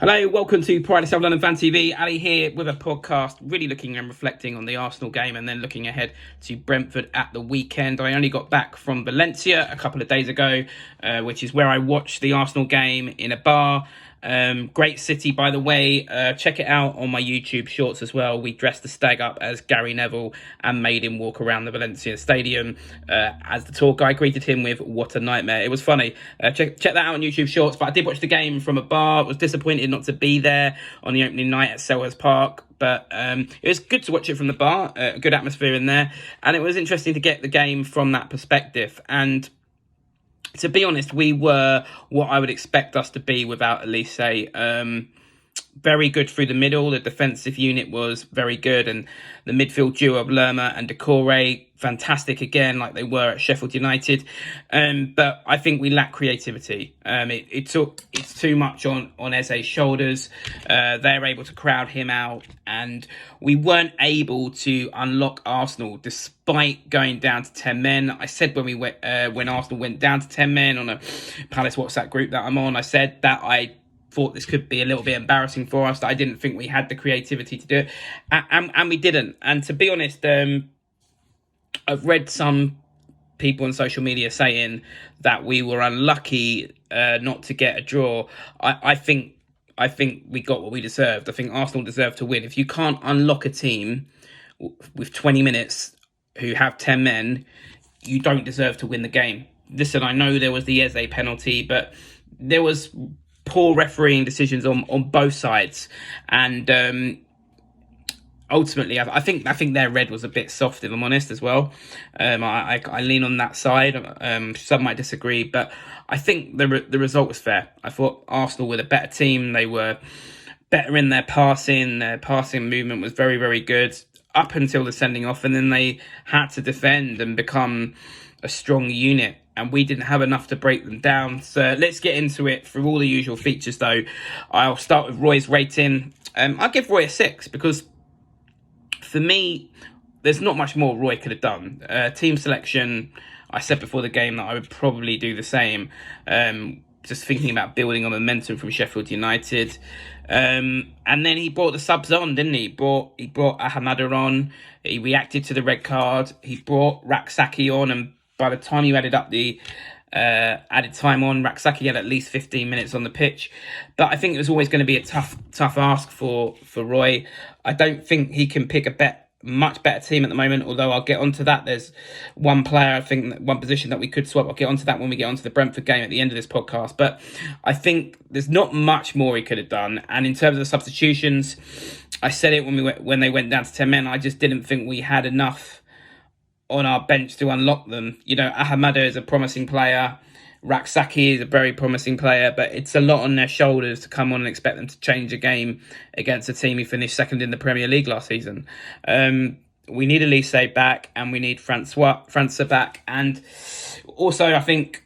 Hello, welcome to Pride of South London Fan TV. Ali here with a podcast really looking and reflecting on the Arsenal game and then looking ahead to Brentford at the weekend. I only got back from Valencia a couple of days ago, which is where I watched the Arsenal game in a bar. Great city, by the way. Check it out on my YouTube shorts as well. We dressed the stag up as Gary Neville and made him walk around the Valencia stadium as the tour guide greeted him with "What a nightmare." It was funny. Check that out on YouTube shorts. But I did watch the game from a bar. Was disappointed not to be there on the opening night at Selhurst Park. But it was good to watch it from the bar. A good atmosphere in there. And it was interesting to get the game from that perspective. And to be honest, we were what I would expect us to be without Elise. Very good through the middle. The defensive unit was very good, and the midfield duo of Lerma and Decore, fantastic again, like they were at Sheffield United. But I think we lack creativity. It's too much on Eze's shoulders. They're able to crowd him out, and we weren't able to unlock Arsenal despite going down to 10 men. I said when Arsenal went down to 10 men on a Palace WhatsApp group that I'm on, I said that I thought this could be a little bit embarrassing for us, that I didn't think we had the creativity to do it, and we didn't. And to be honest, I've read some people on social media saying that we were unlucky not to get a draw. I think we got what we deserved. I think Arsenal deserved to win. If you can't unlock a team with 20 minutes who have 10 men, you don't deserve to win the game. Listen, I know there was the Eze penalty, but there was poor refereeing decisions on both sides, and ultimately, I think their red was a bit soft, if I'm honest, as well. I lean on that side. Some might disagree, but I think the result was fair. I thought Arsenal were the better team. They were better in their passing. Their passing movement was very, very good up until the sending off, and then they had to defend and become a strong unit, and we didn't have enough to break them down. So let's get into it through all the usual features, though. I'll start with Roy's rating. I'll give Roy a 6 because for me, there's not much more Roy could have done. Team selection, I said before the game that I would probably do the same. Just thinking about building on momentum from Sheffield United. And then he brought the subs on, didn't he? He brought Ahamada on. He reacted to the red card. He brought Raksaki on, and by the time you added up the added time on, Raksaki had at least 15 minutes on the pitch. But I think it was always going to be a tough ask for Roy. I don't think he can pick a much better team at the moment, although I'll get onto that. There's one player, I think, one position that we could swap. I'll get onto that when we get onto the Brentford game at the end of this podcast. But I think there's not much more he could have done. And in terms of the substitutions, I said it when they went down to 10 men. I just didn't think we had enough on our bench to unlock them. You know, Ahamada is a promising player. Raksaki is a very promising player, but it's a lot on their shoulders to come on and expect them to change a game against a team who finished second in the Premier League last season. We need Elise back, and we need França back, and also I think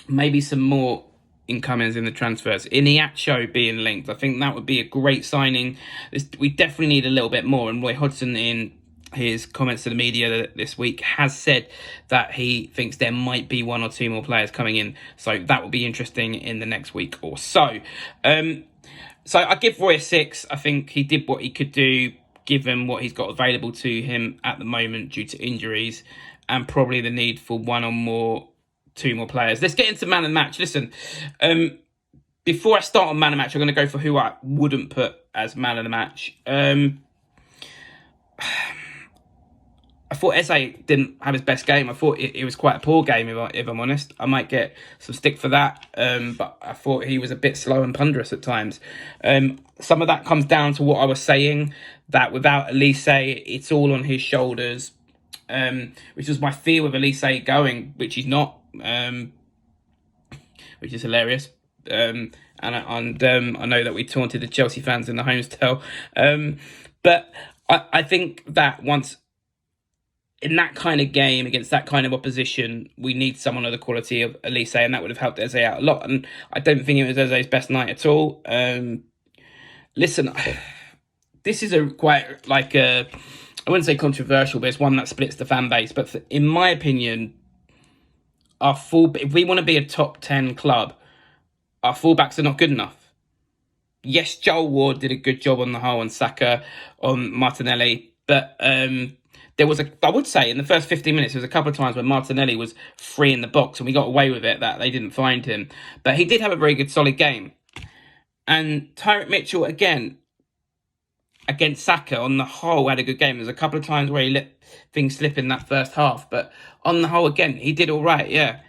maybe some more incomings in the transfers. Iniacho being linked, I think that would be a great signing. We definitely need a little bit more, and Roy Hodgson, in his comments to the media this week, has said that he thinks there might be one or two more players coming in. So that will be interesting in the next week or so. So I give Roy a 6. I think he did what he could do, given what he's got available to him at the moment due to injuries and probably the need for two more players. Let's get into man of the match. Listen, before I start on man of the match, I'm going to go for who I wouldn't put as man of the match. I thought Eze didn't have his best game. I thought it was quite a poor game, if I'm honest. I might get some stick for that, but I thought he was a bit slow and ponderous at times. Some of that comes down to what I was saying, that without Elise, it's all on his shoulders, which was my fear with Elise going, which he's not, which is hilarious. And I know that we taunted the Chelsea fans in the Homestell, but I think that once in that kind of game, against that kind of opposition, we need someone of the quality of Elise, and that would have helped Eze out a lot. And I don't think it was Eze's best night at all. Listen, this is I wouldn't say controversial, but it's one that splits the fan base. But in my opinion, if we want to be a top 10 club, our fullbacks are not good enough. Yes, Joel Ward did a good job on the whole on Saka, on Martinelli, but there was I would say in the first 15 minutes, there was a couple of times when Martinelli was free in the box and we got away with it, that they didn't find him. But he did have a very good, solid game. And Tyreek Mitchell, again, against Saka, on the whole, had a good game. There's a couple of times where he let things slip in that first half, but on the whole, again, he did all right, yeah.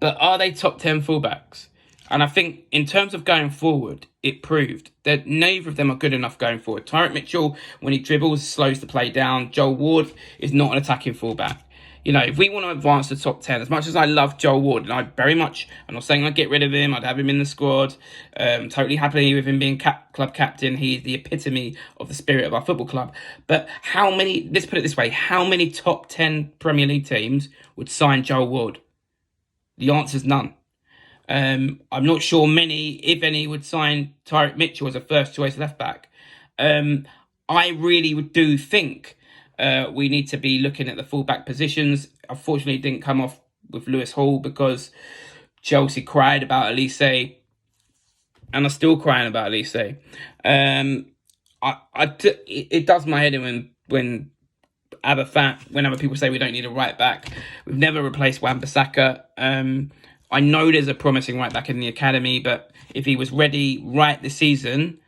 But are they top 10 fullbacks? And I think in terms of going forward, it proved that neither of them are good enough going forward. Tyreek Mitchell, when he dribbles, slows the play down. Joel Ward is not an attacking fullback. You know, if we want to advance to top 10, as much as I love Joel Ward, and I'm not saying I'd get rid of him, I'd have him in the squad, totally happy with him being club captain. He's the epitome of the spirit of our football club. But let's put it this way, how many top 10 Premier League teams would sign Joel Ward? The answer's none. I'm not sure many, if any, would sign Tyreek Mitchell as a first choice left back. I really do think we need to be looking at the fullback positions. Unfortunately, it didn't come off with Lewis Hall because Chelsea cried about Elise, and are still crying about Elise. It does my head in when other people say we don't need a right back. We've never replaced Wan-Bissaka. I know there's a promising right back in the academy, but if he was ready right this season,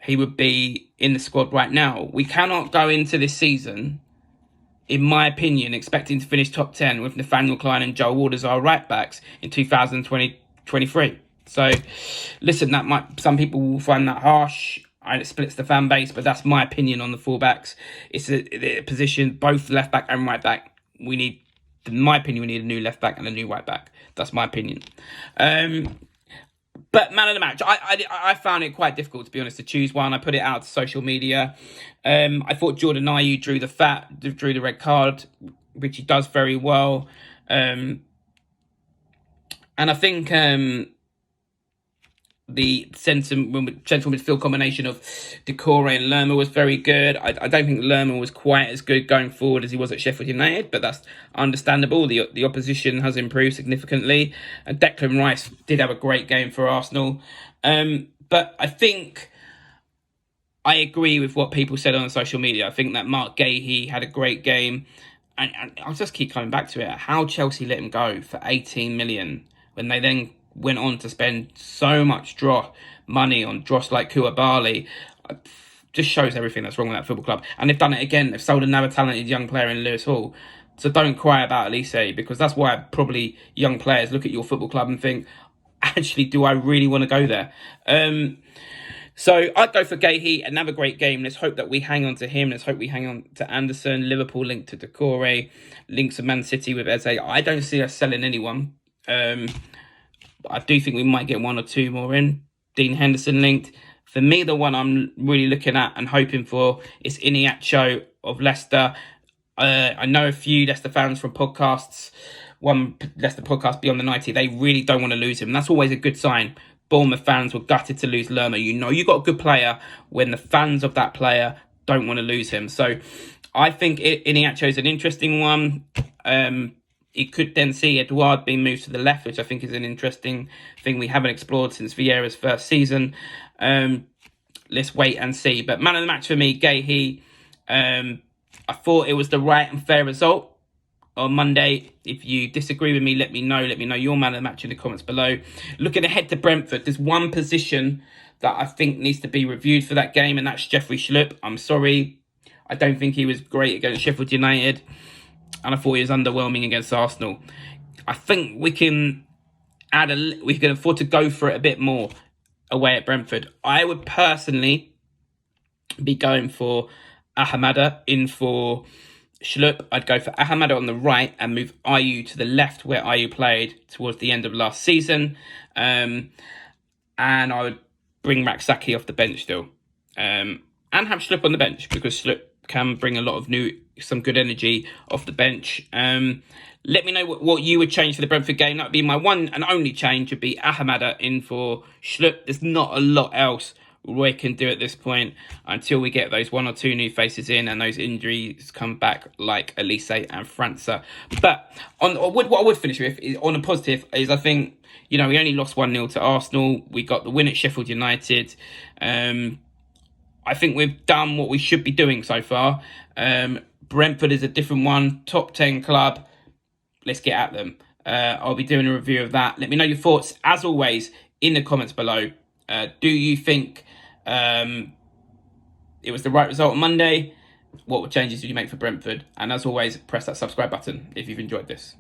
he would be in the squad right now. We cannot go into this season, in my opinion, expecting to finish top 10 with Nathaniel Klein and Joel Ward as our right backs in 2023. So, listen, some people will find that harsh. It splits the fan base, but that's my opinion on the fullbacks. It's a position, both left back and right back. In my opinion, we need a new left back and a new right back. That's my opinion. But man of the match, I found it quite difficult, to be honest, to choose one. I put it out to social media. I thought Jordan Ayew drew the red card, which he does very well. And I think the central midfield combination of Decore and Lerma was very good. I don't think Lerma was quite as good going forward as he was at Sheffield United, but that's understandable. The opposition has improved significantly, and Declan Rice did have a great game for Arsenal. But I think I agree with what people said on social media. I think that Mark Gahey had a great game, and I'll just keep coming back to it. How Chelsea let him go for 18 million when they then went on to spend so much money on dross like Koulibaly, just shows everything that's wrong with that football club. And they've done it again. They've sold another talented young player in Lewis Hall. So don't cry about Elise, because that's why probably young players look at your football club and think, actually, do I really want to go there? So I'd go for Gahey, another great game. Let's hope that we hang on to him. Let's hope we hang on to Anderson. Liverpool linked to Decore, links to Man City with Eze. I don't see us selling anyone. I do think we might get one or two more in. Dean Henderson linked. For me, the one I'm really looking at and hoping for is Iheanacho of Leicester. I know a few Leicester fans from podcasts, one Leicester podcast Beyond the 90, they really don't want to lose him. That's always a good sign. Bournemouth fans were gutted to lose Lerma. You know you got a good player when the fans of that player don't want to lose him. So I think Iheanacho is an interesting one. It could then see Edouard being moved to the left, which I think is an interesting thing we haven't explored since Vieira's first season. Let's wait and see. But man of the match for me, Gahey. I thought it was the right and fair result on Monday. If you disagree with me, let me know. Let me know your man of the match in the comments below. Looking ahead to Brentford, there's one position that I think needs to be reviewed for that game, and that's Jeffrey Schlupp. I'm sorry. I don't think he was great against Sheffield United, and I thought he was underwhelming against Arsenal. I think we can afford to go for it a bit more away at Brentford. I would personally be going for Ahamada in for Schlupp. I'd go for Ahamada on the right and move Ayew to the left where Ayew played towards the end of last season. And I would bring back Saki off the bench still. And have Schlupp on the bench, because Schlupp can bring a lot of some good energy off the bench. Let me know what you would change for the Brentford game. That would be my one and only change, would be Ahamada in for Schlupp. There's not a lot else we can do at this point until we get those 1 or 2 new faces in and those injuries come back, like Elise and França. But what I would finish with is, on a positive, is I think, we only lost 1-0 to Arsenal. We got the win at Sheffield United. I think we've done what we should be doing so far. Brentford is a different one, top 10 club. Let's get at them. I'll be doing a review of that. Let me know your thoughts, as always, in the comments below. Do you think it was the right result on Monday? What changes did you make for Brentford? And as always, press that subscribe button if you've enjoyed this.